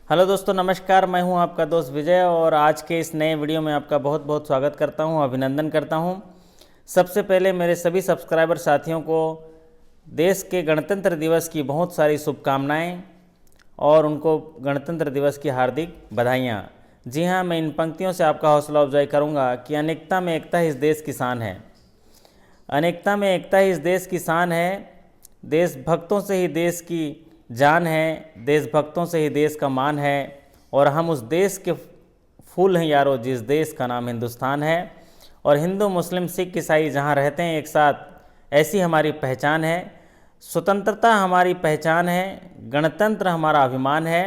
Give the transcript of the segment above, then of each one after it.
Hello दोस्तों, नमस्कार। मैं हूं आपका दोस्त विजय और आज के इस नए वीडियो में आपका बहुत बहुत स्वागत करता हूं, अभिनंदन करता हूं। सबसे पहले मेरे सभी सब्सक्राइबर साथियों को देश के गणतंत्र दिवस की बहुत सारी शुभकामनाएं और उनको गणतंत्र दिवस की हार्दिक बधाइयाँ। जी हाँ, मैं इन पंक्तियों से आपका हौसला अफजाई करूँगा कि अनेकता में एकता ही इस देश की शान है। अनेकता में एकता ही इस देश की शान है। देशभक्तों से ही देश की जान है, देशभक्तों से ही देश का मान है और हम उस देश के फूल हैं यारो जिस देश का नाम हिंदुस्तान है। और हिंदू मुस्लिम सिख ईसाई जहाँ रहते हैं एक साथ, ऐसी हमारी पहचान है। स्वतंत्रता हमारी पहचान है, गणतंत्र हमारा अभिमान है।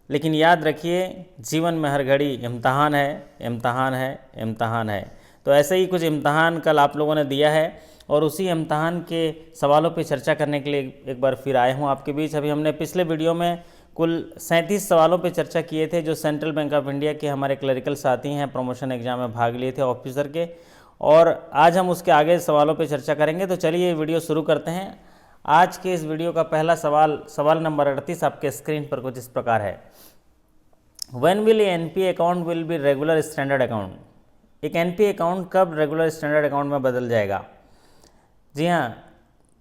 लेकिन याद रखिए, जीवन में हर घड़ी इम्तहान है, इम्तहान है, इम्तहान है। तो ऐसे ही कुछ इम्तहान कल आप लोगों ने दिया है और उसी इम्तहान के सवालों पे चर्चा करने के लिए एक बार फिर आया हूँ आपके बीच। अभी हमने पिछले वीडियो में कुल 37 सवालों पे चर्चा किए थे जो सेंट्रल बैंक ऑफ इंडिया के हमारे क्लरिकल साथी हैं, प्रमोशन एग्जाम में भाग लिए थे ऑफिसर के, और आज हम उसके आगे सवालों पे चर्चा करेंगे। तो चलिए ये वीडियो शुरू करते हैं। आज के इस वीडियो का पहला सवाल नंबर 38 आपके स्क्रीन पर कुछ इस प्रकार है। When will NPA account will be regular standard account? एक एनपीए अकाउंट कब रेगुलर स्टैंडर्ड अकाउंट में बदल जाएगा? जी हाँ,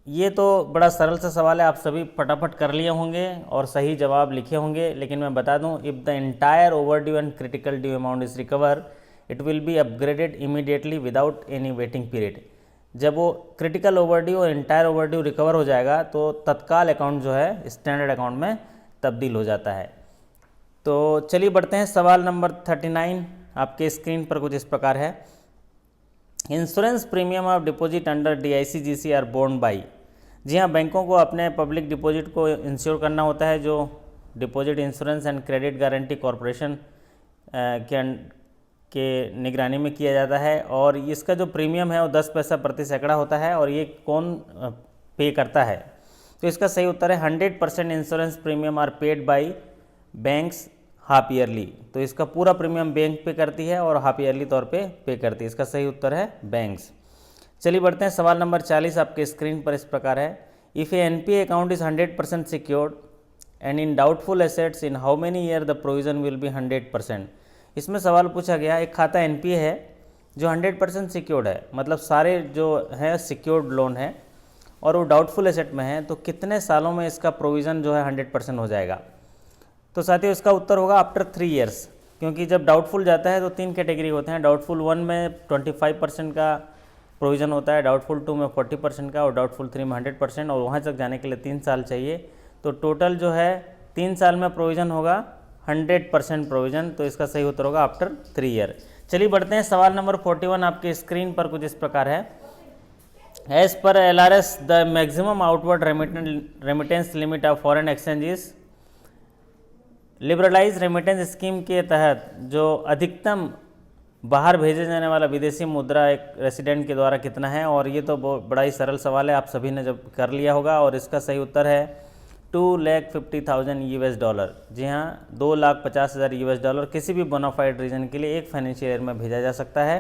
ये तो बड़ा सरल सा सवाल है, आप सभी फटाफट कर लिए होंगे और सही जवाब लिखे होंगे। लेकिन मैं बता दूं, if the entire over due and critical due amount is recover it will be upgraded immediately without any waiting period. जब वो क्रिटिकल ओवर ड्यू और एंटायर ओवर ड्यू रिकवर हो जाएगा तो तत्काल अकाउंट जो है स्टैंडर्ड अकाउंट में तब्दील हो जाता है। तो चलिए बढ़ते हैं। सवाल नंबर 39 आपके स्क्रीन पर कुछ इस प्रकार है। Insurance premium of deposit under DICGC are borne by. जी हाँ, बैंकों को अपने पब्लिक डिपॉजिट को इंश्योर करना होता है जो deposit insurance and credit guarantee corporation के निगरानी में किया जाता है। और इसका जो प्रीमियम है वो 10 पैसा प्रति सैकड़ा होता है। और ये कौन पे करता है? तो इसका सही उत्तर है 100% insurance premium are paid by banks half yearly. तो इसका पूरा प्रीमियम बैंक पे करती है और हाफ ईयरली तौर पे करती है। इसका सही उत्तर है बैंक्स। चलिए बढ़ते हैं। सवाल नंबर 40 आपके स्क्रीन पर इस प्रकार है। If A NPA account is 100% secured and in doubtful assets in how many year the provision will be 100%? इसमें सवाल पूछा गया, एक खाता एनपीए है जो 100% सिक्योर्ड है, मतलब सारे जो है सिक्योर्ड लोन है और वो डाउटफुल एसेट में है, तो कितने सालों में इसका प्रोविज़न जो है 100% हो जाएगा? तो साथियों इसका उत्तर होगा आफ्टर 3 ईयर्स। क्योंकि जब डाउटफुल जाता है तो 3 कैटेगरी होते हैं। डाउटफुल 1 में 25% का प्रोविज़न होता है, डाउटफुल 2 में 40% का और डाउटफुल 3 में 100%, और वहाँ तक जाने के लिए 3 साल चाहिए। तो टोटल जो है 3 साल में प्रोविज़न होगा 100% प्रोविज़न। तो इसका सही उत्तर होगा आफ्टर 3 ईयर। चलिए बढ़ते हैं। सवाल नंबर 41 आपके स्क्रीन पर कुछ इस प्रकार है। As per LRS the maximum outward remittance limit of foreign exchange is. Liberalise remittance scheme के तहत जो अधिकतम बाहर भेजे जाने वाला विदेशी मुद्रा एक रेसिडेंट के द्वारा कितना है? और ये तो बड़ा ही सरल सवाल है, आप सभी ने जब कर लिया होगा। और इसका सही उत्तर है $250,000 US। जी हाँ, $250,000 US किसी भी बोनाफाइड रीजन के लिए एक फाइनेंशियल ईयर में भेजा जा सकता है।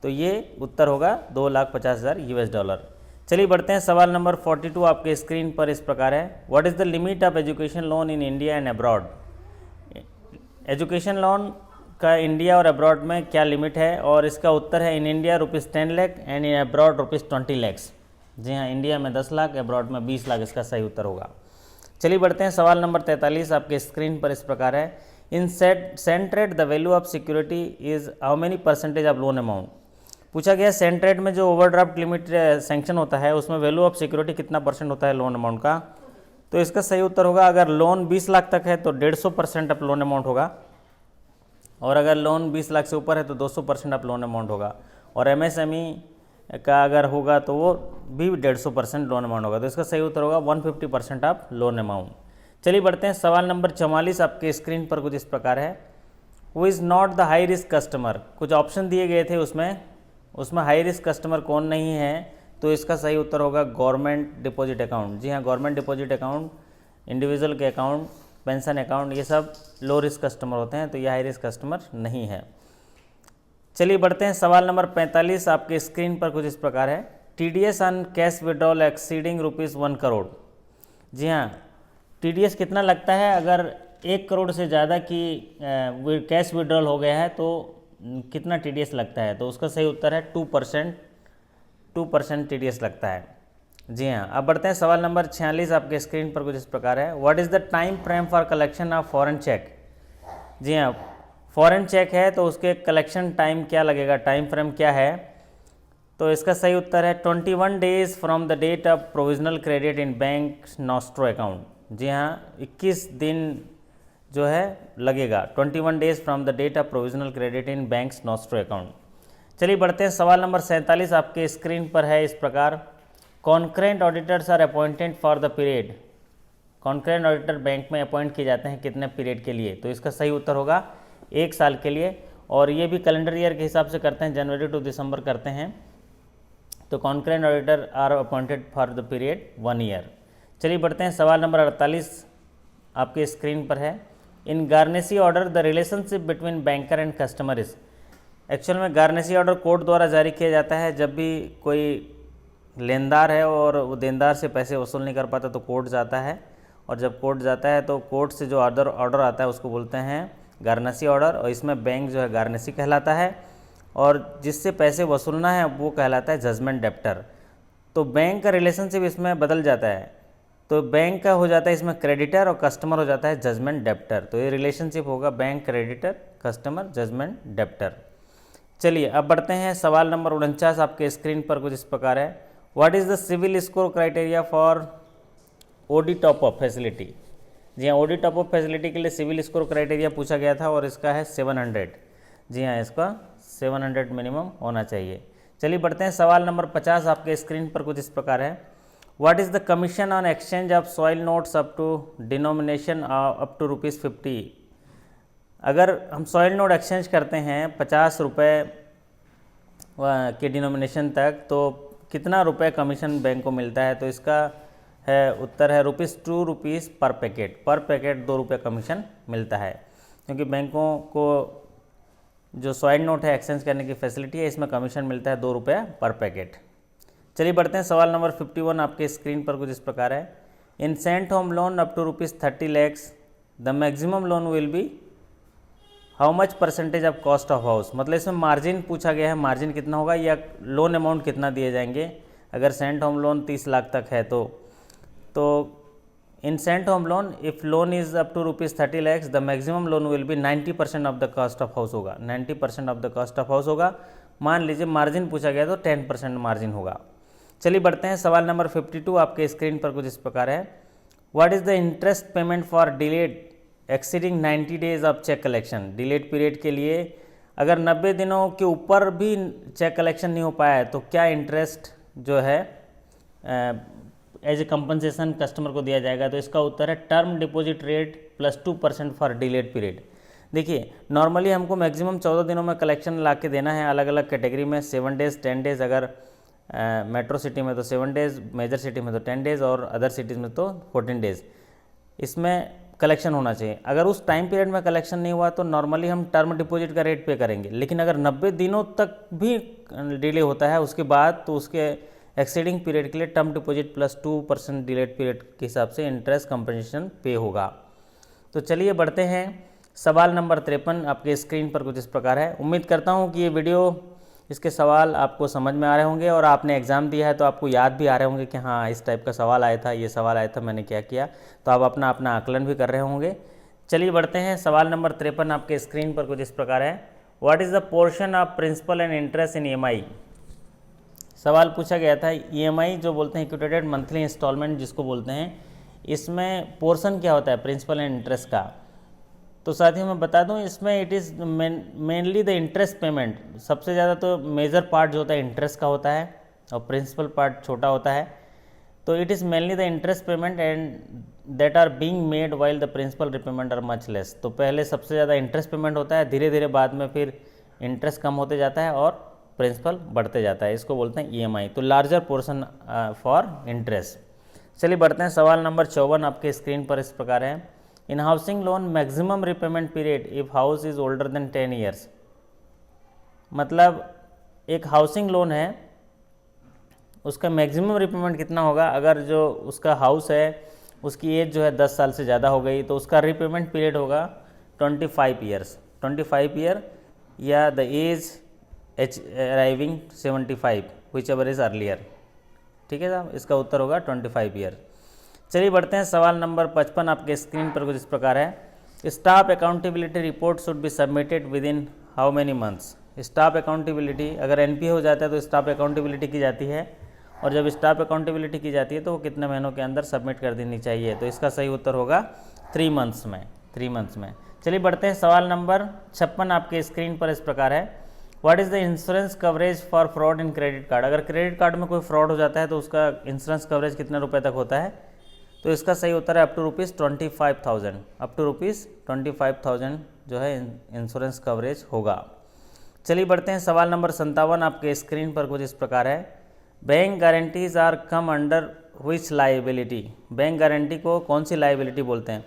तो ये उत्तर होगा $250,000 US। चलिए बढ़ते हैं। सवाल नंबर 42 आपके स्क्रीन पर इस प्रकार है। What is the limit of education loan in India and abroad? Education loan का इंडिया और अब्रॉड में क्या लिमिट है? और इसका उत्तर है in India ₹10 lakh and in abroad ₹20 lakh. जी हाँ, इंडिया में 10 लाख, अब्रॉड में 20 लाख इसका सही उत्तर होगा। चलिए बढ़ते हैं। सवाल नंबर 43 आपके स्क्रीन पर इस प्रकार है। In centrate the value of security is how many % of loan amount? पूछा गया सेंट्रेट में जो ओवरड्राफ्ट लिमिट सैंक्शन होता है उसमें वैल्यू ऑफ सिक्योरिटी कितना % होता है लोन अमाउंट का? तो इसका सही उत्तर होगा, अगर लोन 20 लाख तक है तो 150% ऑफ लोन अमाउंट होगा, और अगर लोन 20 लाख से ऊपर है तो 200% ऑफ लोन अमाउंट होगा, और MSME का अगर होगा तो वो भी 150% लोन अमाउंट होगा। तो इसका सही उत्तर होगा 150% ऑफ लोन अमाउंट। चलिए बढ़ते हैं। सवाल नंबर 44 आपके स्क्रीन पर कुछ इस प्रकार है। Who is not the high risk customer? कुछ ऑप्शन दिए गए थे, उसमें हाई रिस्क कस्टमर कौन नहीं है? तो इसका सही उत्तर होगा गवर्नमेंट डिपॉजिट अकाउंट। जी हाँ, गवर्नमेंट डिपॉजिट अकाउंट, इंडिविजुअल के अकाउंट, पेंशन अकाउंट, ये सब लो रिस्क कस्टमर होते हैं, तो ये हाई रिस्क कस्टमर नहीं है। चलिए बढ़ते हैं। सवाल नंबर 45 आपके स्क्रीन पर कुछ इस प्रकार है। TDS on cash withdrawal exceeding ₹1 crore. जी हाँ, TDS कितना लगता है अगर 1 करोड़ से ज़्यादा की कैश विड्रॉल हो गया है तो कितना TDS लगता है? तो उसका सही उत्तर है 2% TDS लगता है। जी हाँ, अब बढ़ते हैं सवाल नंबर 46 आपके स्क्रीन पर कुछ इस प्रकार है। What is the time frame for collection of foreign cheque? जी हाँ, फॉरेन चेक है तो उसके कलेक्शन टाइम क्या लगेगा, टाइम फ्रेम क्या है? तो इसका सही उत्तर है 21 days from the date of provisional credit in bank nostro account. जी हाँ, 21 दिन जो है लगेगा, 21 days from the date of provisional credit in banks nostro account. चलिए बढ़ते हैं सवाल नंबर 47 आपके स्क्रीन पर है इस प्रकार। Concurrent auditors are appointed for the period. Concurrent auditor bank में अपॉइंट किए जाते हैं कितने पीरियड के लिए? तो इसका सही उत्तर होगा 1 साल के लिए, और ये भी कैलेंडर ईयर के हिसाब से करते हैं, जनवरी टू दिसंबर करते हैं। तो concurrent auditor are appointed for the period 1 year. चलिए बढ़ते हैं सवाल नंबर 48 आपके स्क्रीन पर है। In garnishee order the relationship between banker and customer is. Actual में गार्नेसी ऑर्डर कोर्ट द्वारा जारी किया जाता है जब भी कोई लेनदार है और वो देनदार से पैसे वसूल नहीं कर पाता तो कोर्ट जाता है, और जब कोर्ट जाता है तो कोर्ट से जो ऑर्डर आता है उसको बोलते हैं गार्नेसी ऑर्डर, और इसमें बैंक जो है गार्नेसी कहलाता है, और जिससे पैसे वसूलना है वो कहलाता है जजमेंट डेप्टर। तो बैंक का रिलेशनशिप इसमें बदल जाता है, तो बैंक का हो जाता है इसमें क्रेडिटर और कस्टमर हो जाता है जजमेंट डेप्टर। तो ये रिलेशनशिप होगा bank creditor customer judgement debtor. चलिए अब बढ़ते हैं सवाल नंबर 49 आपके स्क्रीन पर कुछ इस प्रकार है। What is the CIBIL score criteria for OD top up facility? जी हाँ, ओडी टॉप अप फैसिलिटी के लिए सिविल स्कोर क्राइटेरिया पूछा गया था और इसका है 700। जी हाँ, इसका 700 मिनिमम होना चाहिए। चलिए बढ़ते हैं सवाल नंबर 50 आपके स्क्रीन पर कुछ इस प्रकार है। What is the commission on exchange of soil notes up to denomination up to ₹50? अगर हम सॉइल नोट एक्सचेंज करते हैं 50 रुपये के डिनोमिनेशन तक, तो कितना रुपए कमीशन बैंक को मिलता है? तो इसका है उत्तर है ₹2 पर पैकेट। पर पैकेट 2 रुपये कमीशन मिलता है, क्योंकि बैंकों को जो सॉइल नोट है एक्सचेंज करने की फैसिलिटी है, इसमें कमीशन मिलता है 2 रुपये पर पैकेट। चलिए बढ़ते हैं सवाल नंबर 51 आपके स्क्रीन पर कुछ इस प्रकार है। In Cent home loan up to ₹30 lakhs the maximum loan will be how much percentage of cost of house? मतलब इसमें मार्जिन पूछा गया है, मार्जिन कितना होगा या लोन अमाउंट कितना दिए जाएंगे अगर सेंट होम लोन 30 लाख तक है तो in Cent home loan if loan is up to ₹30 lakhs the maximum loan will be 90% of the cost of house होगा। 90% of the cost of house होगा। मान लीजिए मार्जिन पूछा गया तो 10% मार्जिन होगा। चलिए बढ़ते हैं सवाल नंबर 52 आपके स्क्रीन पर कुछ इस प्रकार है। What is the interest payment for delayed exceeding 90 days of cheque collection? Delayed period के लिए अगर 90 दिनों के ऊपर भी चेक कलेक्शन नहीं हो पाया है तो क्या इंटरेस्ट जो है एज ए कंपनसेशन कस्टमर को दिया जाएगा? तो इसका उत्तर है term deposit rate plus 2% for delayed period. देखिए नॉर्मली हमको मैक्सिमम 14 दिनों में कलेक्शन ला के देना है, अलग अलग कैटेगरी में 7 डेज 10 डेज, अगर मेट्रो सिटी में तो 7 डेज, मेजर सिटी में तो 10 डेज और अदर सिटीज़ में तो 14 डेज इसमें कलेक्शन होना चाहिए। अगर उस टाइम पीरियड में कलेक्शन नहीं हुआ तो नॉर्मली हम टर्म डिपॉजिट का रेट पे करेंगे, लेकिन अगर 90 दिनों तक भी डिले होता है उसके बाद तो उसके एक्सीडिंग पीरियड के लिए term deposit plus 2% delayed period के हिसाब से इंटरेस्ट कंपनसेशन पे होगा। तो चलिए बढ़ते हैं सवाल नंबर 53 आपके स्क्रीन पर कुछ इस प्रकार है। उम्मीद करता हूँ कि ये वीडियो इसके सवाल आपको समझ में आ रहे होंगे और आपने एग्ज़ाम दिया है तो आपको याद भी आ रहे होंगे कि हाँ इस टाइप का सवाल आया था, ये सवाल आया था, मैंने क्या किया, तो आप अपना आकलन भी कर रहे होंगे। चलिए बढ़ते हैं सवाल नंबर 53 आपके स्क्रीन पर कुछ इस प्रकार है। What is the portion of principal and interest in EMI? सवाल पूछा गया था EMI जो बोलते हैं इक्विटेड मंथली इंस्टॉलमेंट जिसको बोलते हैं, इसमें पोर्शन क्या होता है प्रिंसिपल एंड इंटरेस्ट का? तो साथियों मैं बता दूं इसमें it is mainly the interest payment. सबसे ज़्यादा तो मेजर पार्ट जो होता है इंटरेस्ट का होता है और प्रिंसिपल पार्ट छोटा होता है। तो it is mainly the interest payment and that are being made while the principal repayment are much less. तो पहले सबसे ज़्यादा इंटरेस्ट पेमेंट होता है, धीरे धीरे बाद में फिर इंटरेस्ट कम होते जाता है और प्रिंसिपल बढ़ते जाता है, इसको बोलते हैं EMI। तो लार्जर पोर्शन फॉर इंटरेस्ट। चलिए बढ़ते हैं सवाल नंबर 54 आपके स्क्रीन पर इस प्रकार है। In housing loan maximum repayment period if house is older than 10 years. मतलब एक हाउसिंग लोन है उसका मैक्सिमम रिपेमेंट कितना होगा अगर जो उसका हाउस है उसकी एज जो है 10 साल से ज़्यादा हो गई, तो उसका रीपेमेंट पीरियड होगा 25 ईयर्स, 25 ईयर, या the age arriving 75 whichever is earlier. ठीक है साहब, इसका उत्तर होगा 25 ईयर। चलिए बढ़ते हैं, सवाल नंबर 55 आपके स्क्रीन पर कुछ इस प्रकार है। Staff accountability report should be submitted with in how many months. Staff accountability अगर एनपीए हो जाता है तो स्टाफ अकाउंटेबिलिटी की जाती है, और जब स्टाफ अकाउंटेबिलिटी की जाती है तो वो कितने महीनों के अंदर सबमिट कर देनी चाहिए, तो इसका सही उत्तर होगा 3 मंथ्स में, 3 मंथ्स में। चलिए बढ़ते हैं, सवाल नंबर 56 आपके स्क्रीन पर इस प्रकार है। What is the insurance coverage for fraud in credit card. अगर क्रेडिट कार्ड में कोई फ्रॉड हो जाता है तो उसका इंश्योरेंस कवरेज कितने रुपए तक होता है, तो इसका सही उत्तर है अप टू ₹25,000, अप टू ₹25,000 जो है इंश्योरेंस कवरेज होगा। चलिए बढ़ते हैं, सवाल नंबर 57 आपके स्क्रीन पर कुछ इस प्रकार है। Bank guarantees are come under which liability. Bank guarantee को कौन सी लाइबिलिटी बोलते हैं।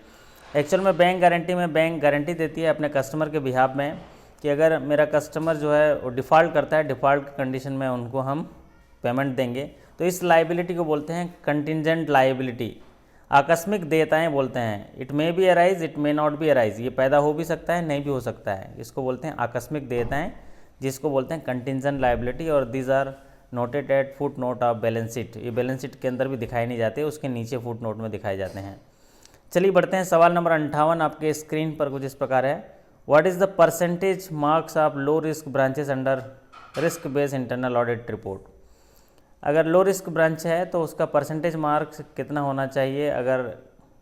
एक्चुअल में बैंक गारंटी में बैंक गारंटी देती है अपने कस्टमर के बिहाफ में कि अगर मेरा कस्टमर जो है वो डिफ़ॉल्ट करता है, डिफ़ॉल्ट कंडीशन में उनको हम पेमेंट देंगे, तो इस लाइबिलिटी को बोलते हैं कंटिजेंट लाइबिलिटी, आकस्मिक देयताएं बोलते हैं। It may be arise, it may not be arise, ये पैदा हो भी सकता है, नहीं भी हो सकता है, इसको बोलते हैं आकस्मिक देयताएं, जिसको बोलते हैं कंटिजेंट लाइबिलिटी। और these are noted at foot note of balance sheet. ये बैलेंस शीट के अंदर भी दिखाई नहीं जाते, उसके नीचे फुट नोट में दिखाए जाते हैं। चलिए बढ़ते हैं, सवाल नंबर 58 आपके स्क्रीन पर कुछ इस प्रकार है। What is the percentage marks of low risk branches under risk based internal audit report. अगर लो रिस्क ब्रांच है तो उसका परसेंटेज मार्क्स कितना होना चाहिए अगर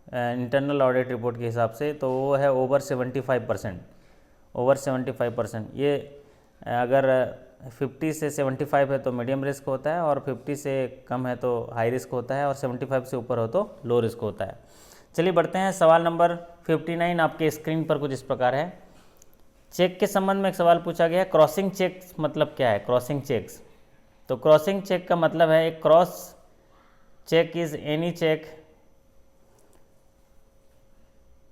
इंटरनल ऑडिट रिपोर्ट के हिसाब से, तो वो है ओवर 75%, ओवर 75%। ये अगर 50 से 75 है तो मीडियम रिस्क होता है, और 50 से कम है तो हाई रिस्क होता है, और 75 से ऊपर हो तो लो रिस्क होता है। चलिए बढ़ते हैं, सवाल नंबर 59 आपके स्क्रीन पर कुछ इस प्रकार है। चेक के संबंध में एक सवाल पूछा गया है, क्रॉसिंग चेक मतलब क्या है, क्रॉसिंग चेक्स। तो क्रॉसिंग चेक का मतलब है एक cross cheque is any cheque,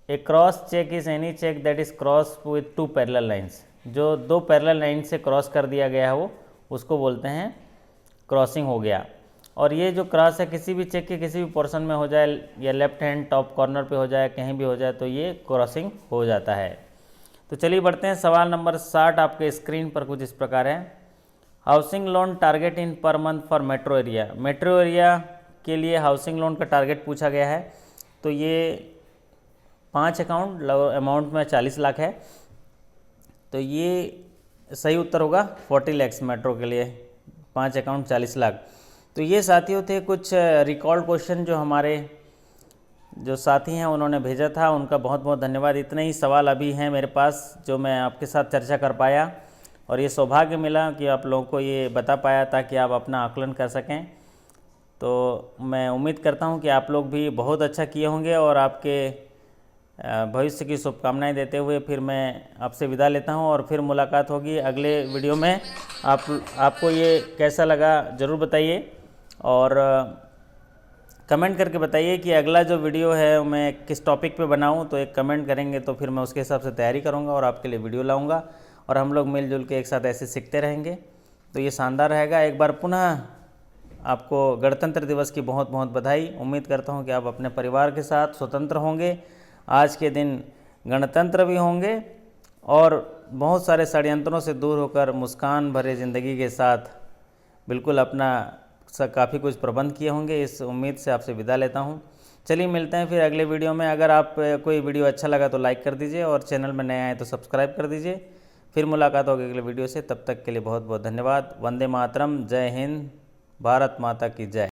a cross cheque is any cheque that is cross with 2 parallel lines. जो 2 पैरेलल लाइन से क्रॉस कर दिया गया है वो उसको बोलते हैं क्रॉसिंग हो गया। और ये जो क्रॉस है किसी भी चेक के किसी भी पोर्शन में हो जाए, या लेफ्ट हैंड टॉप कॉर्नर पे हो जाए, कहीं भी हो जाए, तो ये क्रॉसिंग हो जाता है। तो चलिए बढ़ते हैं, सवाल नंबर 60 आपके स्क्रीन पर कुछ इस प्रकार है। Housing loan target in per month for metro area. Metro area के लिए हाउसिंग लोन का टारगेट पूछा गया है, तो ये 5 अकाउंट अमाउंट में 40 लाख है, तो ये सही उत्तर होगा 40 लाख मेट्रो के लिए, 5 अकाउंट 40 लाख। तो ये साथियों थे कुछ रिकॉर्ड क्वेश्चन जो हमारे जो साथी हैं उन्होंने भेजा था, उनका बहुत बहुत धन्यवाद। इतने ही सवाल अभी हैं मेरे पास जो मैं आपके साथ चर्चा कर पाया, और ये सौभाग्य मिला कि आप लोगों को ये बता पाया ताकि आप अपना आकलन कर सकें। तो मैं उम्मीद करता हूं कि आप लोग भी बहुत अच्छा किए होंगे, और आपके भविष्य की शुभकामनाएं देते हुए फिर मैं आपसे विदा लेता हूं, और फिर मुलाकात होगी अगले वीडियो में। आपको ये कैसा लगा ज़रूर बताइए, और कमेंट करके बताइए कि अगला जो वीडियो है मैं किस टॉपिक पे बनाऊं। तो एक कमेंट करेंगे तो फिर मैं उसके हिसाब से तैयारी करूंगा और आपके लिए वीडियो लाऊंगा, और हम लोग मिलजुल के एक साथ ऐसे सीखते रहेंगे। तो ये शानदार रहेगा। एक बार पुनः आपको गणतंत्र दिवस की बहुत बहुत बधाई। उम्मीद करता हूँ कि आप अपने परिवार के साथ स्वतंत्र होंगे, आज के दिन गणतंत्र भी होंगे, और बहुत सारे षड्यंत्रों से दूर होकर मुस्कान भरे ज़िंदगी के साथ बिल्कुल अपना काफ़ी कुछ प्रबंध किए होंगे। इस उम्मीद से आपसे विदा लेता हूं। चलिए मिलते हैं फिर अगले वीडियो में। अगर आप कोई वीडियो अच्छा लगा तो लाइक कर दीजिए, और चैनल में नए आए तो सब्सक्राइब कर दीजिए। फिर मुलाकात होगी अगले वीडियो से, तब तक के लिए बहुत बहुत धन्यवाद। वंदे मातरम, जय हिंद, भारत माता की जय।